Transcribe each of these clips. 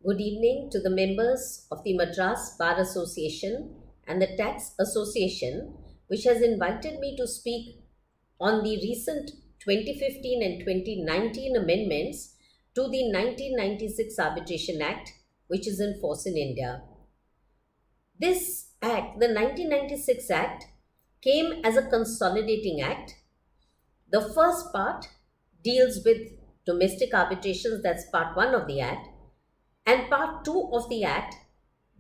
Good evening to the members of the Madras Bar Association and the Tax Association, which has invited me to speak on the recent 2015 and 2019 amendments to the 1996 Arbitration Act, which is in force in India. This act, the 1996 Act, came as a consolidating act. The first part deals with domestic arbitrations, that's part 1 of the act, and part 2 of the act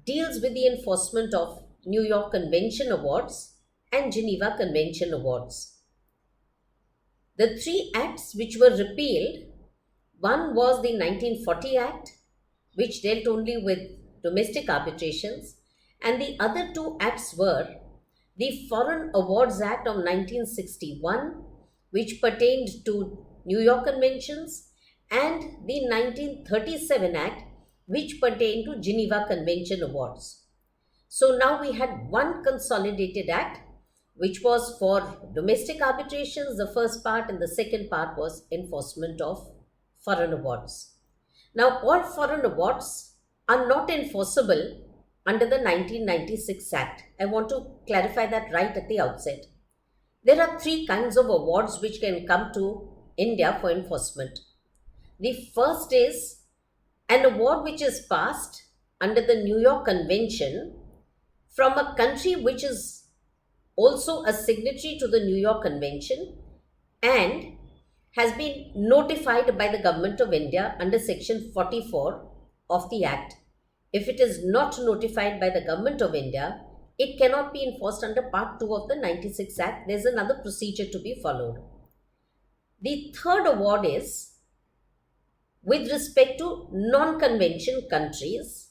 deals with the enforcement of New York Convention awards and Geneva Convention awards. The three acts which were repealed, one was the 1940 Act, which dealt only with domestic arbitrations, and the other two acts were the Foreign Awards Act of 1961, which pertained to New York Conventions, and the 1937 Act, which pertained to Geneva Convention awards. So now we had one consolidated act, which was for domestic arbitrations, the first part, and the second part was enforcement of foreign awards. Now, all foreign awards are not enforceable under the 1996 Act. I want to clarify that right at the outset. There are three kinds of awards which can come to India for enforcement. The first is an award which is passed under the New York Convention from a country which is also a signatory to the New York Convention and has been notified by the Government of India under Section 44 of the Act. If it is not notified by the Government of India, it cannot be enforced under Part 2 of the 96 Act. There is another procedure to be followed. The third award is with respect to non-convention countries.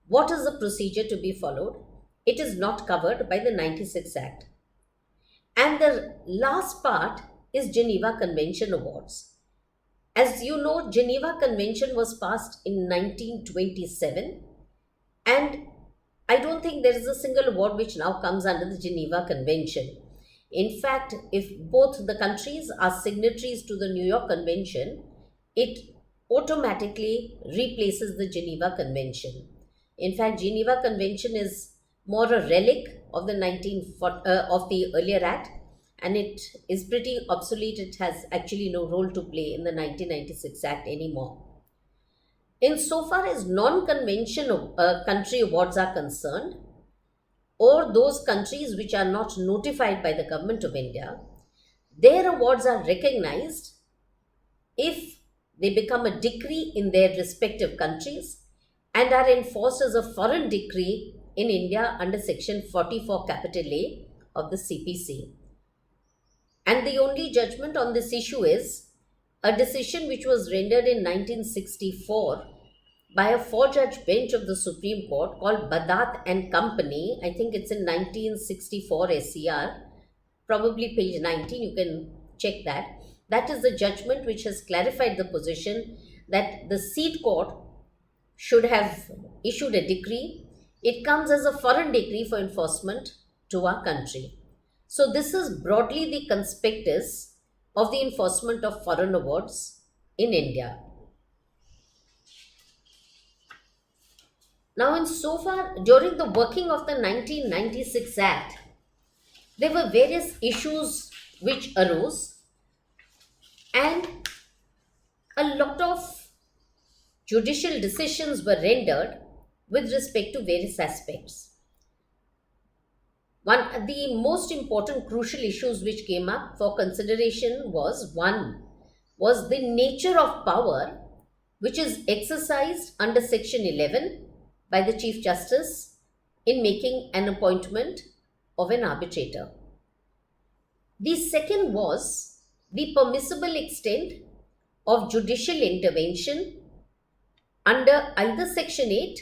What is the procedure to be followed? It is not covered by the 96 Act. And the last part is Geneva Convention awards. As you know, Geneva Convention was passed in 1927, and I don't think there is a single award which now comes under the Geneva Convention. In fact, if both the countries are signatories to the New York Convention, it automatically replaces the Geneva Convention. In fact, Geneva Convention is more a relic of the of the earlier act, and it is pretty obsolete. It has actually no role to play in the 1996 Act anymore. Insofar as non-convention country awards are concerned, or those countries which are not notified by the Government of India, their awards are recognized if they become a decree in their respective countries and are enforced as a foreign decree in India under Section 44 capital A of the CPC. And the only judgment on this issue is a decision which was rendered in 1964 by a four-judge bench of the Supreme Court called Badat and Company. I think it's in 1964 SCR, probably page 19, you can check that. That is the judgment which has clarified the position that the seat court should have issued a decree. It comes as a foreign decree for enforcement to our country. So this is broadly the conspectus of the enforcement of foreign awards in India. Now, in so far, during the working of the 1996 Act, there were various issues which arose, and a lot of judicial decisions were rendered with respect to various aspects. One of the most important crucial issues which came up for consideration was the nature of power which is exercised under Section 11 by the Chief Justice in making an appointment of an arbitrator. The second was the permissible extent of judicial intervention under either Section 8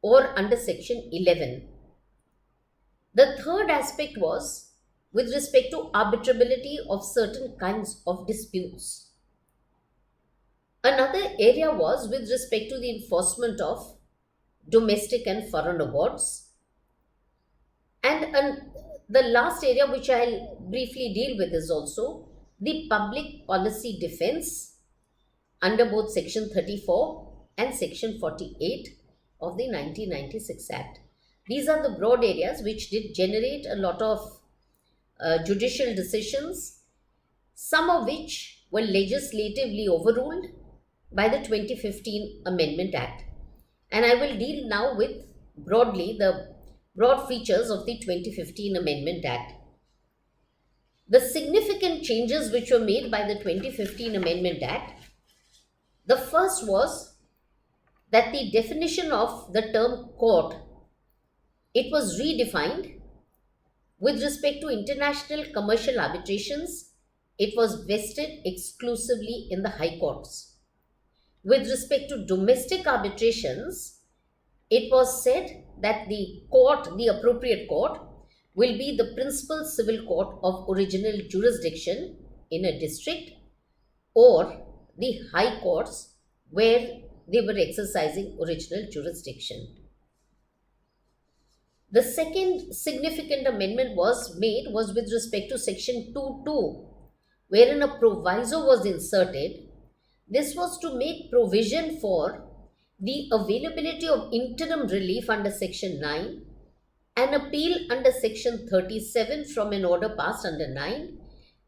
or under Section 11. The third aspect was with respect to arbitrability of certain kinds of disputes. Another area was with respect to the enforcement of domestic and foreign awards. And the last area which I'll briefly deal with is also the public policy defense under both Section 34 and Section 48 of the 1996 Act. These are the broad areas which did generate a lot of judicial decisions, some of which were legislatively overruled by the 2015 Amendment Act. And I will deal now with broadly the broad features of the 2015 Amendment Act. The significant changes which were made by the 2015 Amendment Act, the first was that the definition of the term court, it was redefined. With respect to international commercial arbitrations, it was vested exclusively in the high courts. With respect to domestic arbitrations, it was said that the court, the appropriate court, will be the principal civil court of original jurisdiction in a district or the high courts where they were exercising original jurisdiction. The second significant amendment was with respect to Section 2.2, wherein a proviso was inserted. This was to make provision for the availability of interim relief under Section 9, an appeal under Section 37 from an order passed under 9,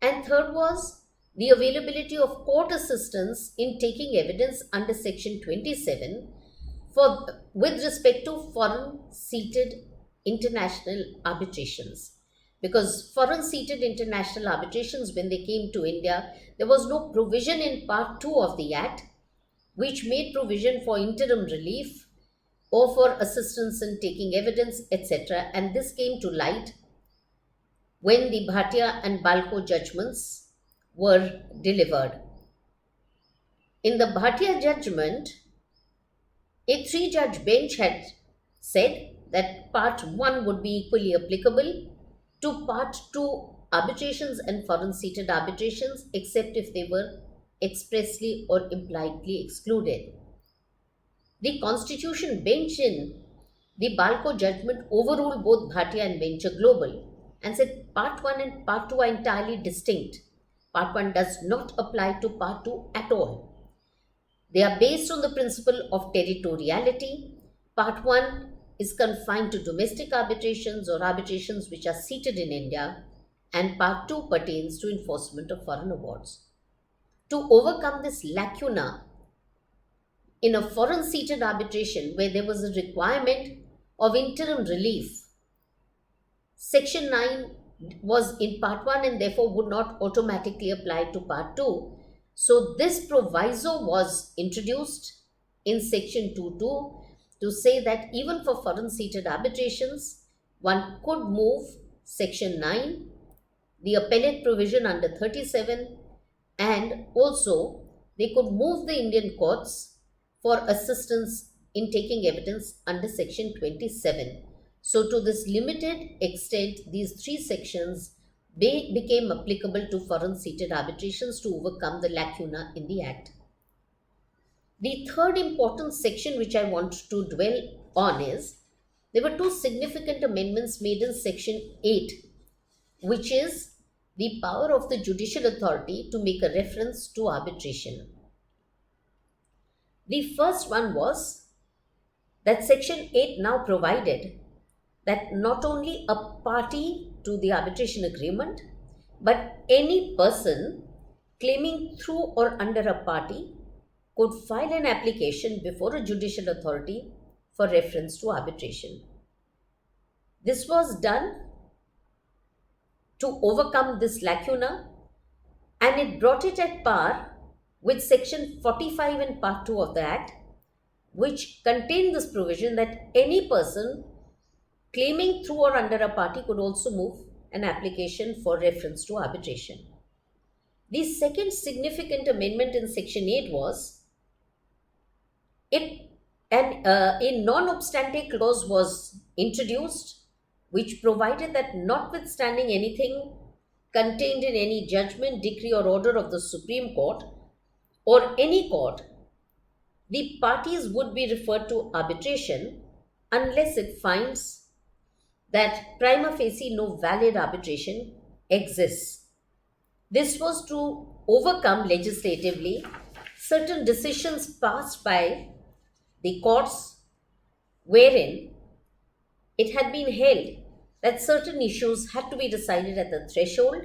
and third was the availability of court assistance in taking evidence under Section 27 with respect to foreign seated international arbitrations. Because foreign seated international arbitrations, when they came to India, there was no provision in Part 2 of the Act which made provision for interim relief or for assistance in taking evidence, etc. And this came to light when the Bhatia and Balko judgments were delivered. In the Bhatia judgment, a 3-judge bench had said that Part 1 would be equally applicable to Part 2 arbitrations and foreign seated arbitrations, except if they were expressly or impliedly excluded. The Constitution bench in the Balko judgment overruled both Bhatia and Venture Global and said Part 1 and Part 2 are entirely distinct. Part 1 does not apply to Part 2 at all. They are based on the principle of territoriality. Part 1 is confined to domestic arbitrations or arbitrations which are seated in India, and Part 2 pertains to enforcement of foreign awards. To overcome this lacuna in a foreign seated arbitration where there was a requirement of interim relief, Section 9 was in Part 1 and therefore would not automatically apply to Part 2. So this proviso was introduced in Section 2.2 to say that even for foreign seated arbitrations, one could move Section 9, the appellate provision under 37, and also they could move the Indian courts for assistance in taking evidence under Section 27. So to this limited extent, these 3 sections became applicable to foreign seated arbitrations to overcome the lacuna in the Act. The third important section which I want to dwell on is, there were 2 significant amendments made in Section 8, which is the power of the judicial authority to make a reference to arbitration. The first one was that Section 8 now provided that not only a party to the arbitration agreement, but any person claiming through or under a party could file an application before a judicial authority for reference to arbitration. This was done to overcome this lacuna, and it brought it at par with Section 45 in Part 2 of the Act, which contained this provision that any person claiming through or under a party could also move an application for reference to arbitration. The second significant amendment in Section 8 was a non-obstante clause was introduced, which provided that notwithstanding anything contained in any judgment, decree or order of the Supreme Court or any court, the parties would be referred to arbitration unless it finds that prima facie no valid arbitration exists. This was to overcome legislatively certain decisions passed by the courts wherein it had been held that certain issues had to be decided at the threshold,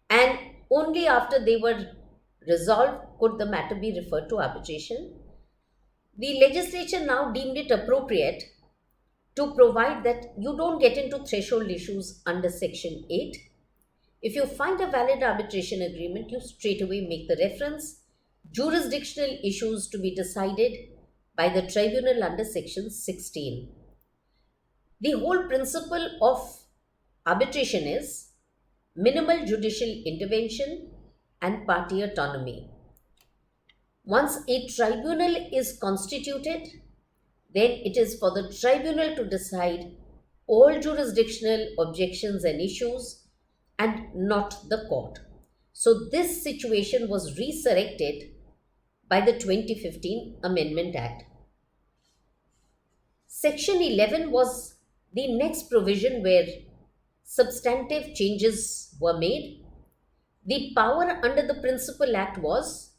and only after they were resolved could the matter be referred to arbitration. The legislature now deemed it appropriate to provide that you don't get into threshold issues under Section 8. If you find a valid arbitration agreement, you straightaway make the reference. Jurisdictional issues to be decided by the tribunal under Section 16. The whole principle of arbitration is minimal judicial intervention and party autonomy. Once a tribunal is constituted, then it is for the tribunal to decide all jurisdictional objections and issues and not the court. So this situation was resurrected by the 2015 Amendment Act. Section 11 was the next provision where substantive changes were made. The power under the Principal Act was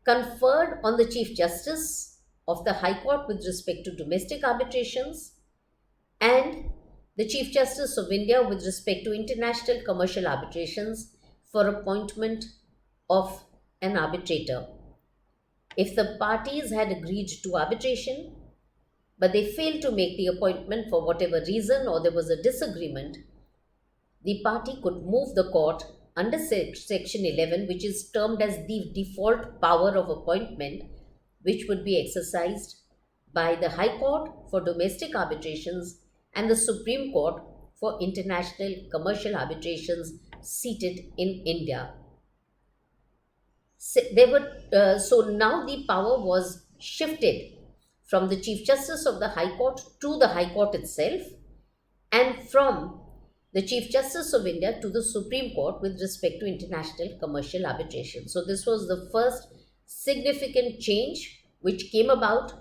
conferred on the Chief Justice of the High Court with respect to domestic arbitrations and the Chief Justice of India with respect to international commercial arbitrations for appointment of an arbitrator. If the parties had agreed to arbitration, but they failed to make the appointment for whatever reason, or there was a disagreement, the party could move the court under Section 11, which is termed as the default power of appointment, which would be exercised by the High Court for domestic arbitrations and the Supreme Court for international commercial arbitrations seated in India. So now the power was shifted from the Chief Justice of the High Court to the High Court itself, and from the Chief Justice of India to the Supreme Court with respect to international commercial arbitration. So this was the first significant change which came about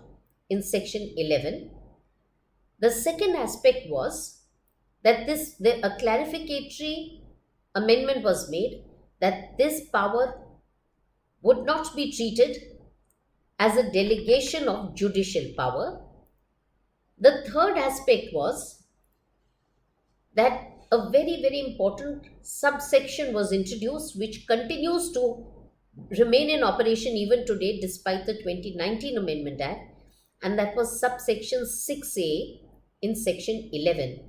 in Section 11. The second aspect was that a clarificatory amendment was made that this power would not be treated as a delegation of judicial power. The third aspect was that a very, very important subsection was introduced which continues to remain in operation even today despite the 2019 Amendment Act, and that was subsection 6A in Section 11.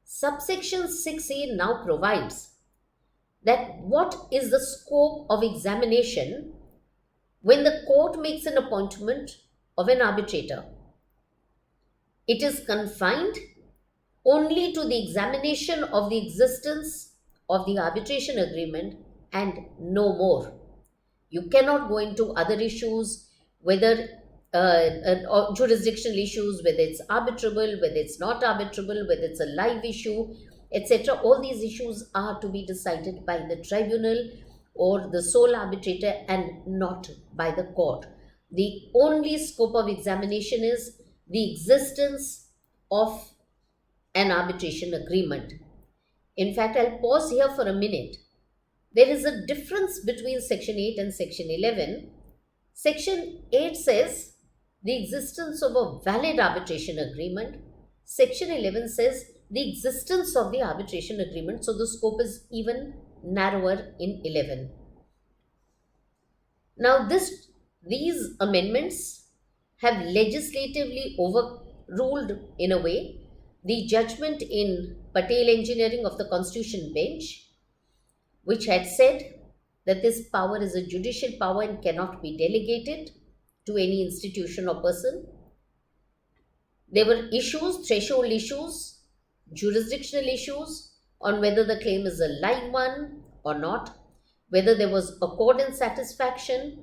Subsection 6A now provides that what is the scope of examination when the court makes an appointment of an arbitrator. It is confined only to the examination of the existence of the arbitration agreement and no more. You cannot go into other issues, whether jurisdictional issues, whether it's arbitrable, whether it's not arbitrable, whether it's a live issue, etc. All these issues are to be decided by the tribunal or the sole arbitrator and not by the court. The only scope of examination is the existence of an arbitration agreement. In fact, I'll pause here for a minute. There is a difference between Section 8 and Section 11. Section 8 says the existence of a valid arbitration agreement. Section 11 says the existence of the arbitration agreement. So the scope is even narrower in 11. Now these amendments have legislatively overruled, in a way, the judgment in Patel Engineering of the Constitution Bench, which had said that this power is a judicial power and cannot be delegated to any institution or person. There were issues, threshold issues, jurisdictional issues on whether the claim is a live one or not, whether there was accord and satisfaction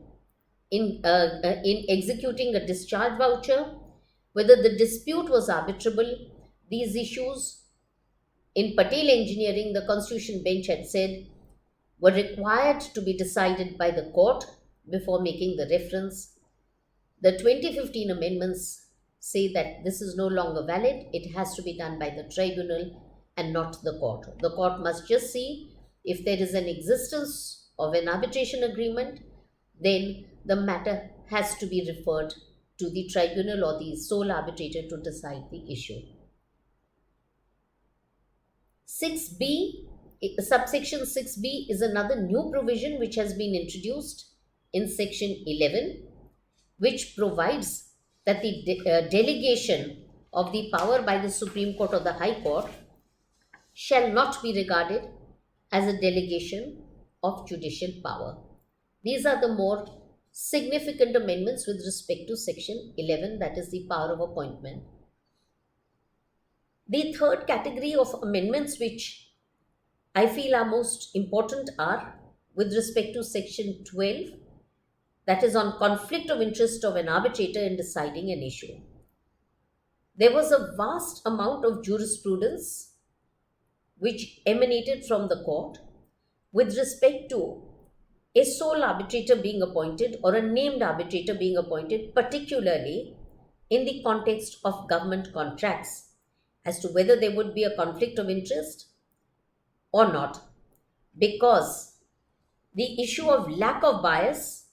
in executing a discharge voucher, whether the dispute was arbitrable. These issues in Patel Engineering, the Constitution Bench had said, were required to be decided by the court before making the reference. The 2015 amendments say that this is no longer valid. It has to be done by the tribunal and not the court. The court must just see if there is an existence of an arbitration agreement, then the matter has to be referred to the tribunal or the sole arbitrator to decide the issue. 6b, subsection 6b is another new provision which has been introduced in section 11, which provides that the delegation of the power by the Supreme Court or the High Court shall not be regarded as a delegation of judicial power. These are the more significant amendments with respect to section 11, that is the power of appointment. The third category of amendments which I feel are most important are with respect to section 12, that is on conflict of interest of an arbitrator in deciding an issue. There was a vast amount of jurisprudence which emanated from the court with respect to a sole arbitrator being appointed or a named arbitrator being appointed, particularly in the context of government contracts, as to whether there would be a conflict of interest or not, because the issue of lack of bias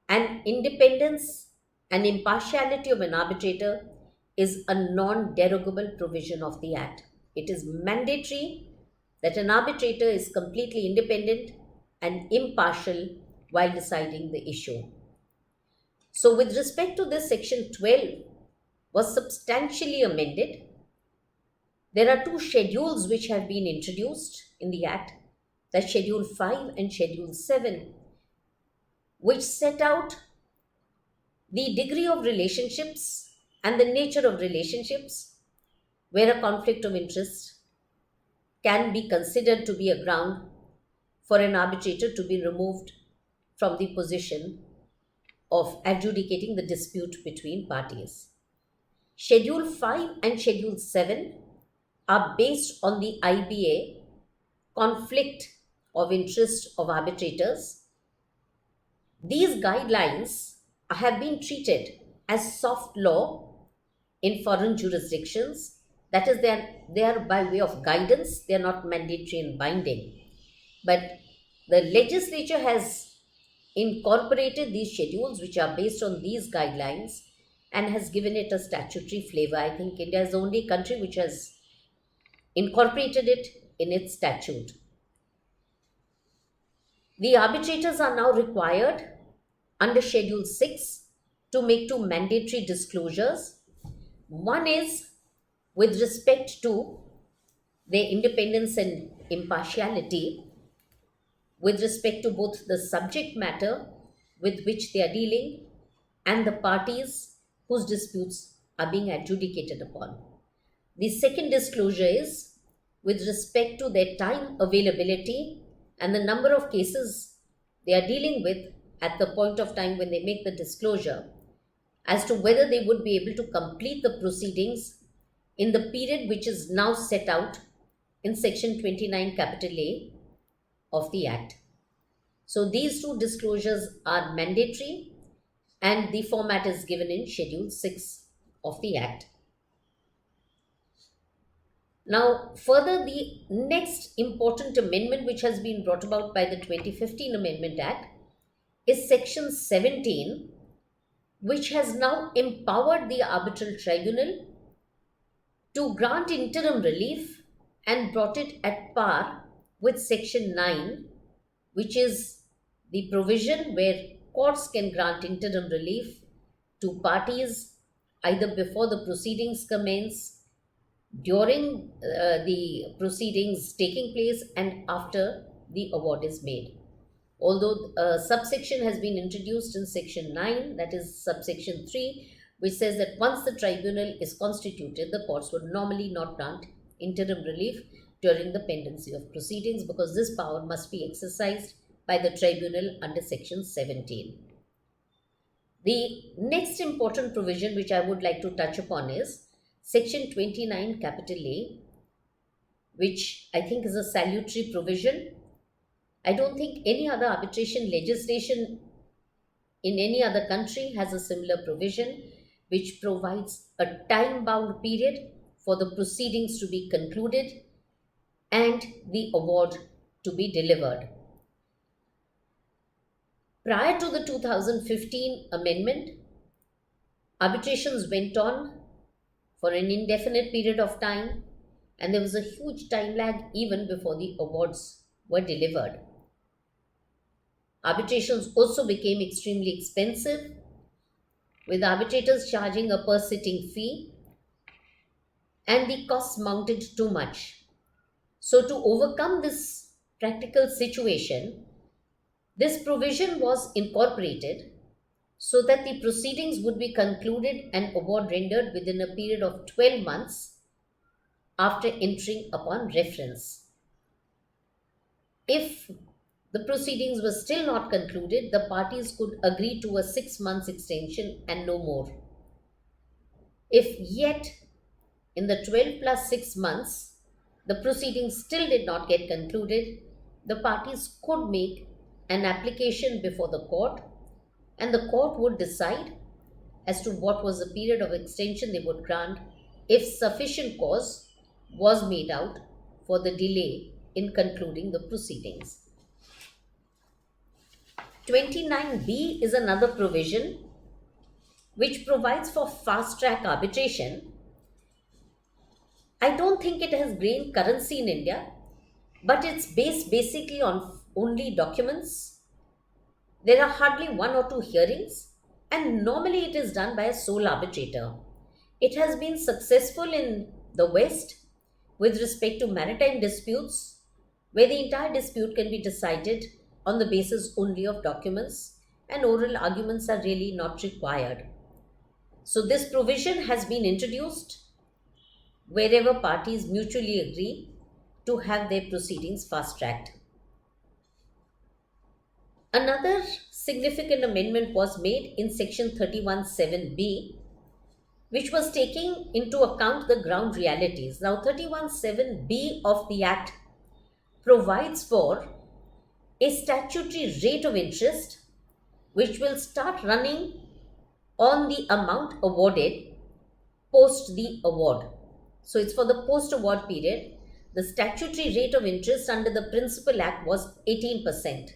and independence and impartiality of an arbitrator is a non-derogable provision of the Act. It is mandatory that an arbitrator is completely independent and impartial while deciding the issue. So with respect to this, section 12 was substantially amended. There are two schedules which have been introduced in the Act, that's Schedule 5 and Schedule 7, which set out the degree of relationships and the nature of relationships where a conflict of interest can be considered to be a ground for an arbitrator to be removed from the position of adjudicating the dispute between parties. Schedule 5 and Schedule 7 are based on the IBA conflict of interest of arbitrators. These guidelines have been treated as soft law in foreign jurisdictions. That is, they are by way of guidance, they are not mandatory and binding. But the legislature has incorporated these schedules which are based on these guidelines and has given it a statutory flavor. I think India is the only country which has incorporated it in its statute. The arbitrators are now required under Schedule 6 to make two mandatory disclosures. One is with respect to their independence and impartiality, with respect to both the subject matter with which they are dealing and the parties whose disputes are being adjudicated upon. The second disclosure is with respect to their time availability and the number of cases they are dealing with at the point of time when they make the disclosure, as to whether they would be able to complete the proceedings in the period which is now set out in section 29 capital A of the Act. So these two disclosures are mandatory and the format is given in Schedule 6 of the Act. Now, further, the next important amendment which has been brought about by the 2015 Amendment Act is Section 17, which has now empowered the arbitral tribunal to grant interim relief and brought it at par with Section 9, which is the provision where courts can grant interim relief to parties either before the proceedings commence, during the proceedings taking place, and after the award is made. Although a subsection has been introduced in Section 9, that is subsection 3, which says that once the tribunal is constituted, the courts would normally not grant interim relief during the pendency of proceedings, because this power must be exercised by the tribunal under Section 17. The next important provision which I would like to touch upon is Section 29 capital A, which I think is a salutary provision. I don't think any other arbitration legislation in any other country has a similar provision, which provides a time-bound period for the proceedings to be concluded and the award to be delivered. Prior to the 2015 amendment, Arbitrations went on for an indefinite period of time, and there was a huge time lag even before the awards were delivered. Arbitrations also became extremely expensive, with arbitrators charging a per sitting fee, and the costs mounted too much. So, to overcome this practical situation, this provision was incorporated so that the proceedings would be concluded and award rendered within a period of 12 months after entering upon reference. If the proceedings were still not concluded, the parties could agree to a 6 months extension and no more. If yet in the 12 plus 6 months the proceedings still did not get concluded, the parties could make an application before the court, and the court would decide as to what was the period of extension they would grant if sufficient cause was made out for the delay in concluding the proceedings. 29B is another provision which provides for fast track arbitration. I don't think it has gained currency in India, but it's based basically on only documents. There are hardly one or two hearings, and normally it is done by a sole arbitrator. It has been successful in the West with respect to maritime disputes, where the entire dispute can be decided on the basis only of documents, and oral arguments are really not required. So, this provision has been introduced wherever parties mutually agree to have their proceedings fast tracked. Another significant amendment was made in section 31(7)(b), which was taking into account the ground realities. Now, 31(7)(b) of the Act provides for a statutory rate of interest which will start running on the amount awarded post the award. So, it's for the post award period. The statutory rate of interest under the Principal Act was 18%.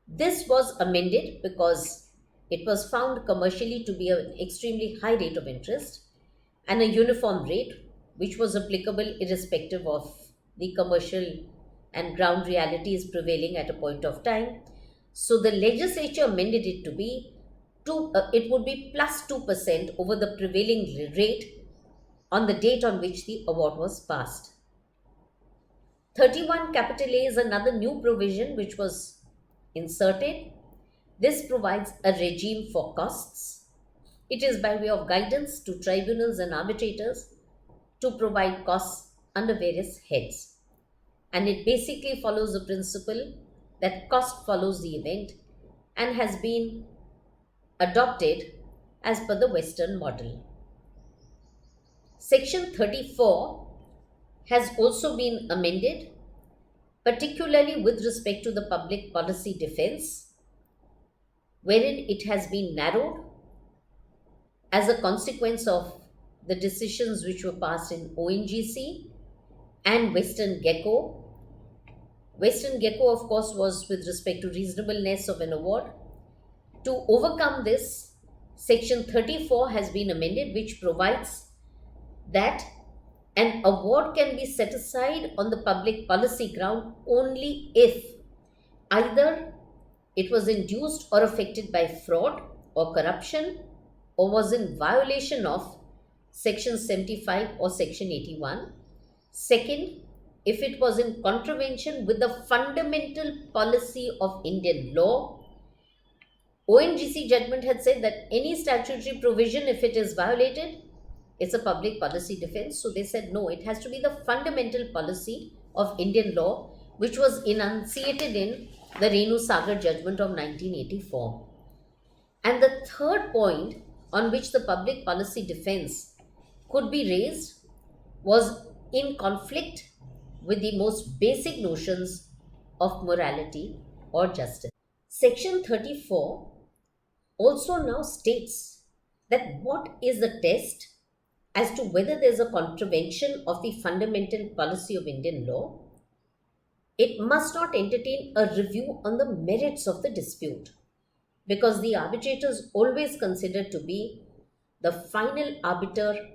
This was amended because it was found commercially to be an extremely high rate of interest and a uniform rate which was applicable irrespective of the commercial and ground realities prevailing at a point of time. So the legislature amended it to be it would be plus 2% over the prevailing rate on the date on which the award was passed. 31 capital A is another new provision which was inserted. This provides a regime for costs. It is by way of guidance to tribunals and arbitrators to provide costs under various heads. And it basically follows the principle that cost follows the event and has been adopted as per the Western model. Section 34 has also been amended, particularly with respect to the public policy defense, wherein it has been narrowed as a consequence of the decisions which were passed in ONGC and Western Gecko. Western Gecko, of course, was with respect to reasonableness of an award. To overcome this, Section 34 has been amended, which provides that an award can be set aside on the public policy ground only if either it was induced or affected by fraud or corruption or was in violation of Section 75 or Section 81. Second, if it was in contravention with the fundamental policy of Indian law. ONGC judgment had said that any statutory provision, if it is violated, it's a public policy defense. So they said no, it has to be the fundamental policy of Indian law, which was enunciated in the Renu Sagar judgment of 1984. And the third point on which the public policy defense could be raised was in conflict with the most basic notions of morality or justice. Section 34 also now states that what is the test as to whether there is a contravention of the fundamental policy of Indian law. It must not entertain a review on the merits of the dispute, because the arbitrators always consider to be the final arbiter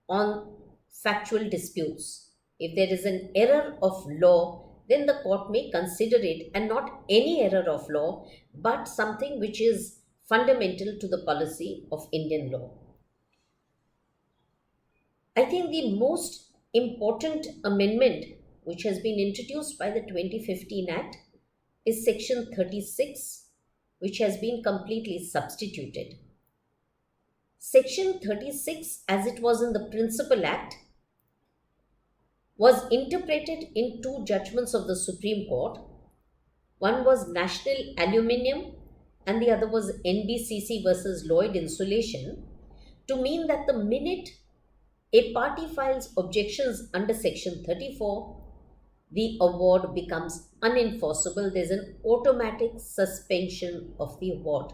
on factual disputes. If there is an error of law, then the court may consider it, and not any error of law, but something which is fundamental to the policy of Indian law. I think the most important amendment which has been introduced by the 2015 Act is Section 36, which has been completely substituted. Section 36, as it was in the Principal Act, was interpreted in two judgments of the Supreme Court. One was National Aluminium and the other was NBCC versus Lloyd Insulation, to mean that the minute a party files objections under Section 34, the award becomes unenforceable. There's an automatic suspension of the award.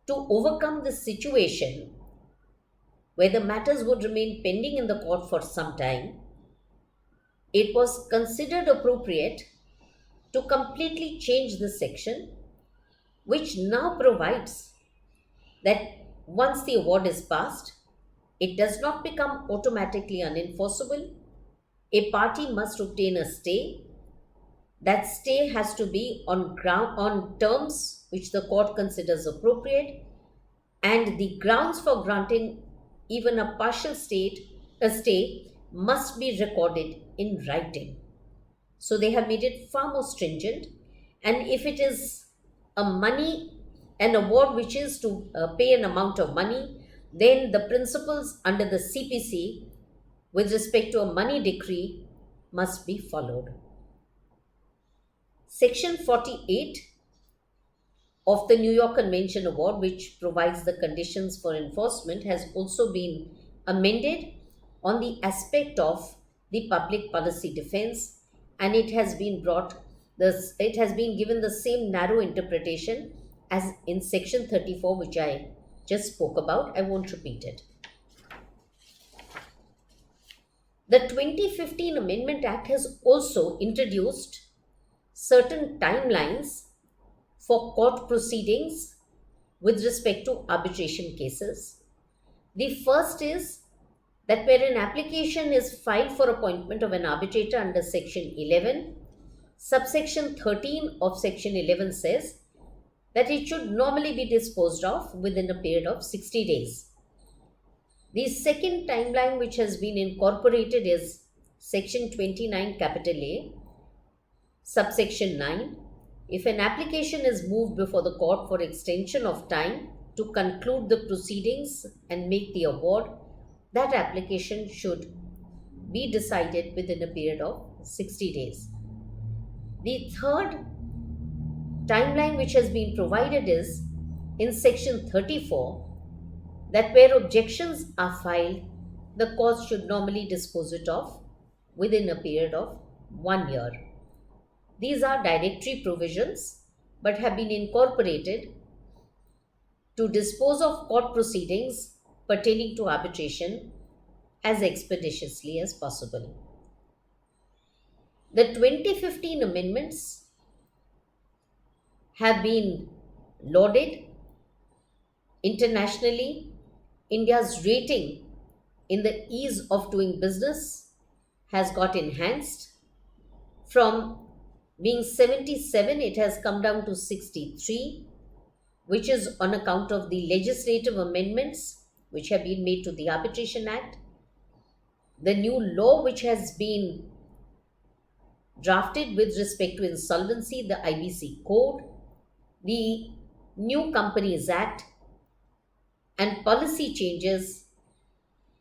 To overcome this situation, where the matters would remain pending in the court for some time, it was considered appropriate to completely change this section, which now provides that once the award is passed, it does not become automatically unenforceable. A party must obtain a stay. That stay has to be on terms which the court considers appropriate, and the grounds for granting even a partial stay must be recorded in writing. So they have made it far more stringent. And if it is an award which is to pay an amount of money, then the principles under the CPC with respect to a money decree must be followed. Section 48 of the New York Convention Award, which provides the conditions for enforcement, has also been amended on the aspect of the public policy defense, and it has been given the same narrow interpretation as in Section 34, which I just spoke about. I won't repeat it. The 2015 Amendment Act has also introduced certain timelines for court proceedings with respect to arbitration cases. The first is that where an application is filed for appointment of an arbitrator under Section 11, subsection 13 of Section 11 says that it should normally be disposed of within a period of 60 days. The second timeline which has been incorporated is Section 29 capital A, subsection 9. If an application is moved before the court for extension of time to conclude the proceedings and make the award, that application should be decided within a period of 60 days. The third timeline which has been provided is in Section 34, that where objections are filed, the court should normally dispose it of within a period of 1 year. These are directory provisions but have been incorporated to dispose of court proceedings pertaining to arbitration as expeditiously as possible. The 2015 amendments have been lauded internationally. India's rating in the ease of doing business has got enhanced. From being 77, it has come down to 63, which is on account of the legislative amendments which have been made to the Arbitration Act, the new law which has been drafted with respect to insolvency, the IBC Code, the new Companies Act, and policy changes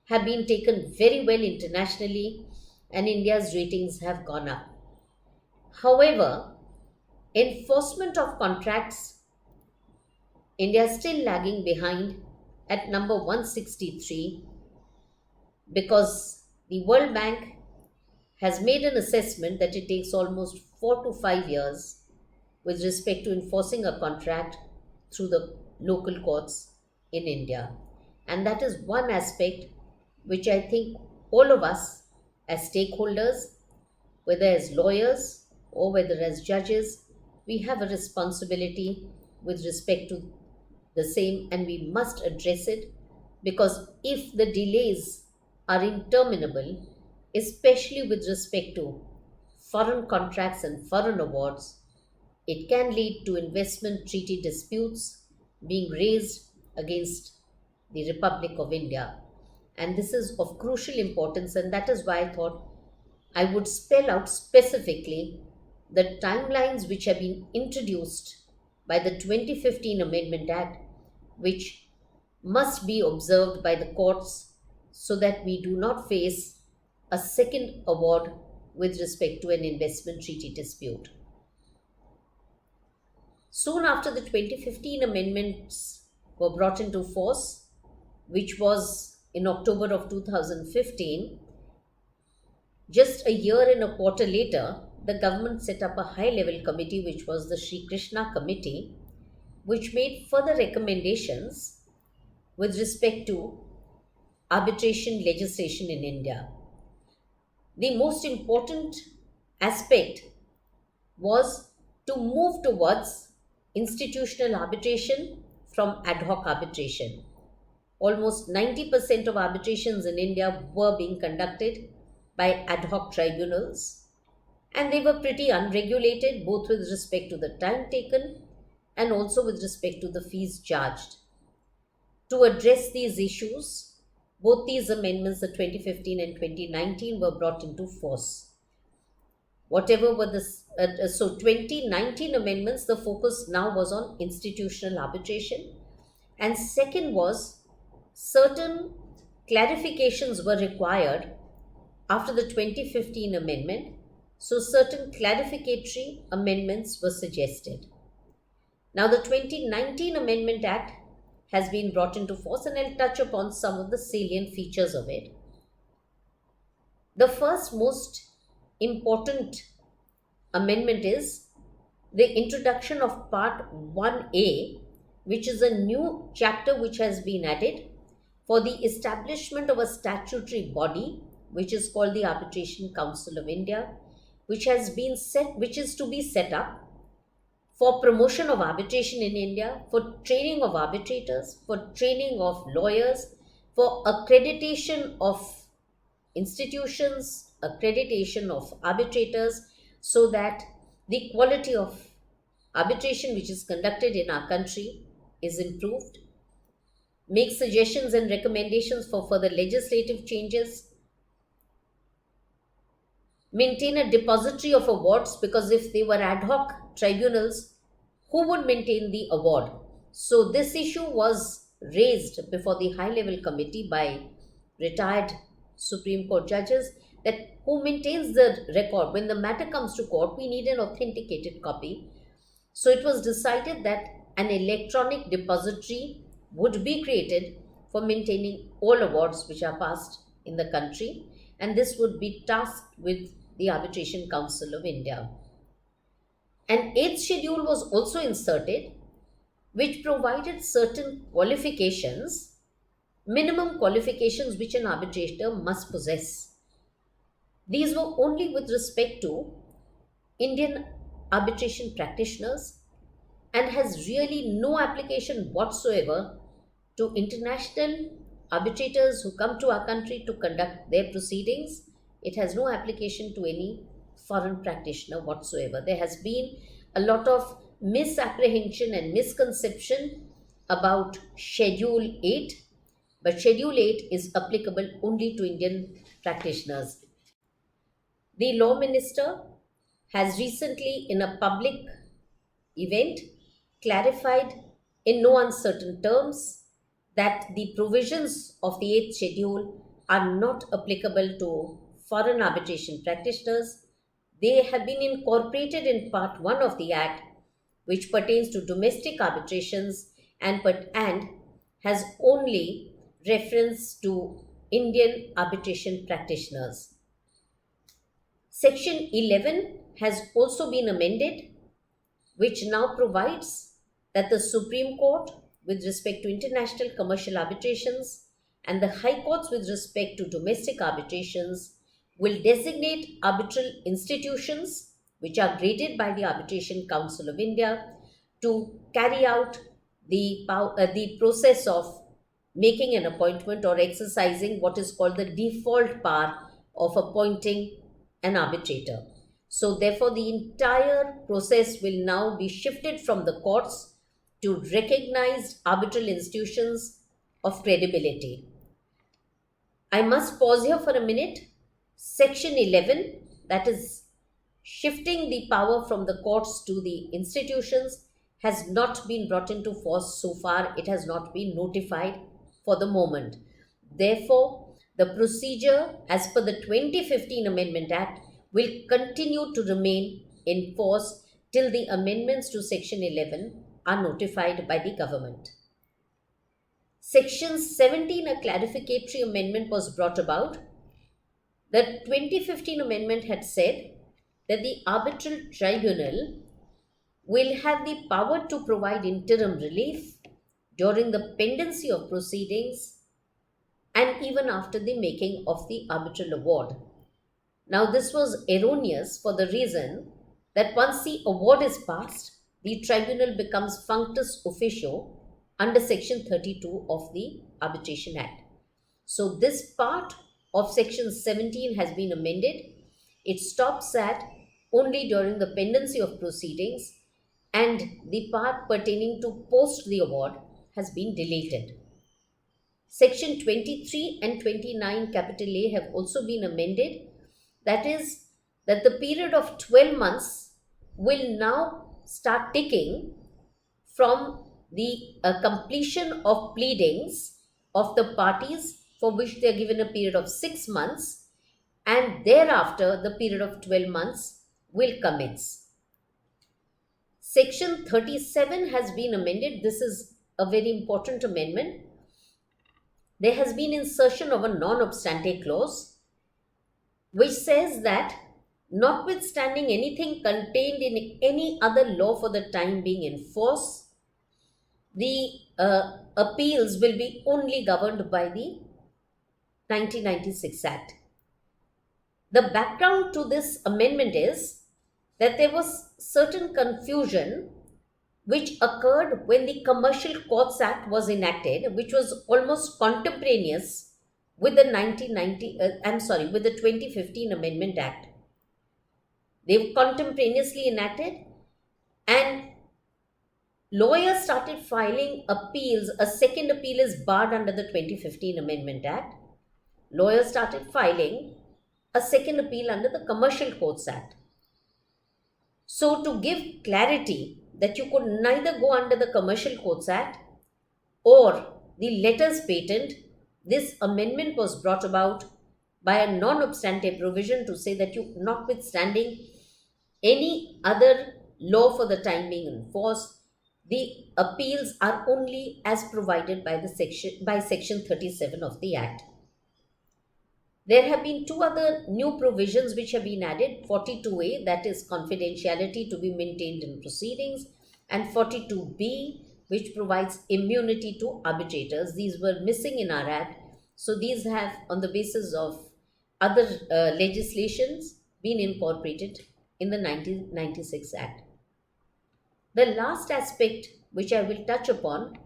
have been taken very well internationally, and India's ratings have gone up. However, enforcement of contracts, India is still lagging behind at number 163, because the World Bank has made an assessment that it takes almost 4 to 5 years with respect to enforcing a contract through the local courts in India. And that is one aspect which I think all of us as stakeholders, whether as lawyers or whether as judges, we have a responsibility with respect to the same, and we must address it because if the delays are interminable, especially with respect to foreign contracts and foreign awards, it can lead to investment treaty disputes being raised against the Republic of India. And this is of crucial importance, and that is why I thought I would spell out specifically the timelines which have been introduced by the 2015 Amendment Act, which must be observed by the courts so that we do not face a second award with respect to an investment treaty dispute. Soon after the 2015 amendments were brought into force, which was in October of 2015, just a year and a quarter later, the government set up a high level committee, which was the Sri Krishna Committee, which made further recommendations with respect to arbitration legislation in India. The most important aspect was to move towards institutional arbitration from ad hoc arbitration. Almost 90% of arbitrations in India were being conducted by ad hoc tribunals, and they were pretty unregulated both with respect to the time taken and also with respect to the fees charged. To address these issues, both these amendments, the 2015 and 2019, were brought into force. Whatever were the so 2019 amendments, the focus now was on institutional arbitration, and second was certain clarifications were required after the 2015 amendment, so certain clarificatory amendments were suggested. Now the 2019 Amendment Act has been brought into force, and I'll touch upon some of the salient features of it. The first most important amendment is the introduction of Part 1A, which is a new chapter which has been added for the establishment of a statutory body, which is called the Arbitration Council of India, which is to be set up for promotion of arbitration in India, for training of arbitrators, for training of lawyers, for accreditation of institutions, accreditation of arbitrators, so that the quality of arbitration which is conducted in our country is improved, make suggestions and recommendations for further legislative changes, maintain a depository of awards, because if they were ad hoc tribunals, who would maintain the award? So this issue was raised before the high level committee by retired Supreme Court judges, that who maintains the record? When the matter comes to court, we need an authenticated copy. So it was decided that an electronic depository would be created for maintaining all awards which are passed in the country, and this would be tasked with the Arbitration Council of India. An eighth schedule was also inserted, which provided certain qualifications, minimum qualifications which an arbitrator must possess. These were only with respect to Indian arbitration practitioners and has really no application whatsoever to international arbitrators who come to our country to conduct their proceedings. It has no application to any foreign practitioner whatsoever. There has been a lot of misapprehension and misconception about Schedule 8, but Schedule 8 is applicable only to Indian practitioners. The Law Minister has recently, in a public event, clarified in no uncertain terms that the provisions of the 8th schedule are not applicable to foreign arbitration practitioners. They have been incorporated in Part 1 of the Act, which pertains to domestic arbitrations and has only reference to Indian arbitration practitioners. Section 11 has also been amended, which now provides that the Supreme Court, with respect to international commercial arbitrations, and the High Courts, with respect to domestic arbitrations, will designate arbitral institutions which are graded by the Arbitration Council of India to carry out the process of making an appointment or exercising what is called the default power of appointing an arbitrator. So, therefore, the entire process will now be shifted from the courts to recognized arbitral institutions of credibility. I must pause here for a minute. Section 11, that is shifting the power from the courts to the institutions, has not been brought into force so far. It has not been notified for the moment. Therefore, the procedure as per the 2015 Amendment Act will continue to remain in force till the amendments to Section 11 are notified by the government. Section 17, a clarificatory amendment was brought about. The 2015 amendment had said that the arbitral tribunal will have the power to provide interim relief during the pendency of proceedings and even after the making of the arbitral award. Now, this was erroneous for the reason that once the award is passed, the tribunal becomes functus officio under Section 32 of the Arbitration Act. So, this part of Section 17 has been amended. It stops at only during the pendency of proceedings, and the part pertaining to post the award has been deleted. Section 23 and 29 capital A have also been amended. That is, that the period of 12 months will now start ticking from the completion of pleadings of the parties, for which they are given a period of 6 months, and thereafter the period of 12 months will commence. Section 37 has been amended. This is a very important amendment. There has been insertion of a non obstante clause, which says that notwithstanding anything contained in any other law for the time being in force, the appeals will be only governed by the 1996 Act. The background to this amendment is that there was certain confusion which occurred when the Commercial Courts Act was enacted, which was almost contemporaneous with the 2015 Amendment Act. They were contemporaneously enacted, and lawyers started filing appeals. A second appeal is barred under the 2015 Amendment Act. Lawyers started filing a second appeal under the Commercial Courts Act. So, to give clarity that you could neither go under the Commercial Courts Act or the letters patent, this amendment was brought about by a non obstante provision to say that you, notwithstanding any other law for the time being in force, the appeals are only as provided by Section 37 of the Act. There have been two other new provisions which have been added: 42A, that is confidentiality to be maintained in proceedings, and 42B, which provides immunity to arbitrators. These were missing in our Act. So these have, on the basis of other legislations, been incorporated in the 1996 Act. The last aspect which I will touch upon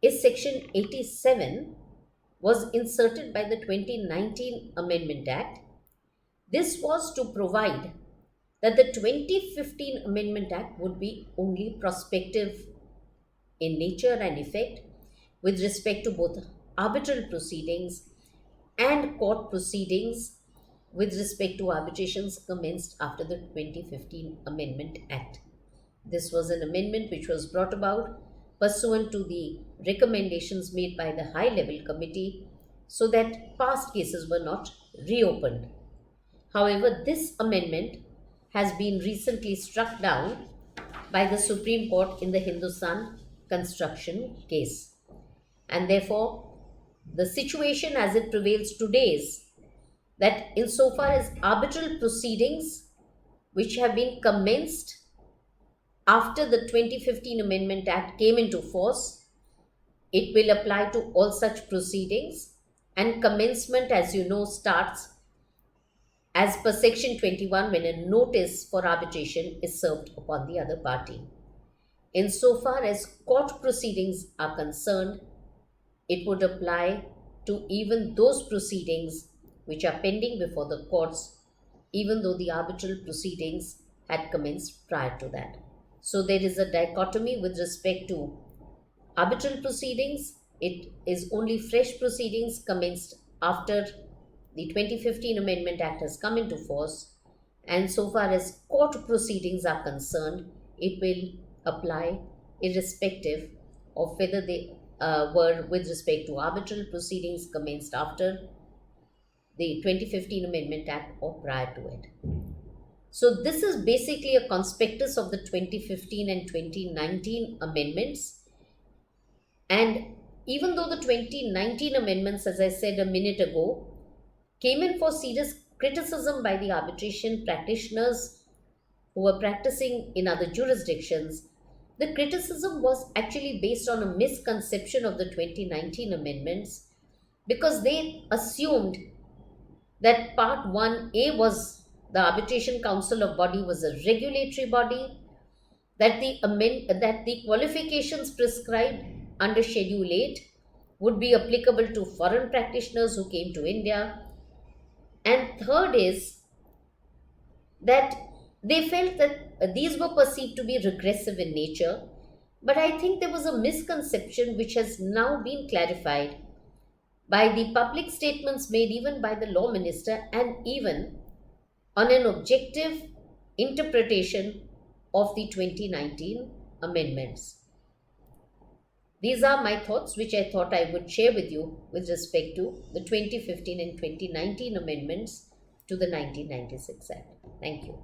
is Section 87 was inserted by the 2019 Amendment Act. This was to provide that the 2015 Amendment Act would be only prospective in nature and effect with respect to both arbitral proceedings and court proceedings with respect to arbitrations commenced after the 2015 Amendment Act. This was an amendment which was brought about pursuant to the recommendations made by the High Level Committee so that past cases were not reopened. However, this amendment has been recently struck down by the Supreme Court in the Hindustan Construction case. And therefore, the situation as it prevails today is that insofar as arbitral proceedings which have been commenced after the 2015 Amendment Act came into force, it will apply to all such proceedings, and commencement, as you know, starts as per Section 21 when a notice for arbitration is served upon the other party. Insofar as court proceedings are concerned, it would apply to even those proceedings which are pending before the courts, even though the arbitral proceedings had commenced prior to that. So there is a dichotomy with respect to arbitral proceedings. It is only fresh proceedings commenced after the 2015 Amendment Act has come into force. And so far as court proceedings are concerned, it will apply irrespective of whether they were with respect to arbitral proceedings commenced after the 2015 Amendment Act or prior to it. So, this is basically a conspectus of the 2015 and 2019 amendments. And even though the 2019 amendments, as I said a minute ago, came in for serious criticism by the arbitration practitioners who were practicing in other jurisdictions, the criticism was actually based on a misconception of the 2019 amendments, because they assumed that Part 1A was the Arbitration Council of Body was a regulatory body, that the qualifications prescribed under Schedule 8 would be applicable to foreign practitioners who came to India. And third is that they felt that these were perceived to be regressive in nature. But I think there was a misconception which has now been clarified by the public statements made even by the law minister, and even on an objective interpretation of the 2019 amendments. These are my thoughts, which I thought I would share with you with respect to the 2015 and 2019 amendments to the 1996 Act. Thank you.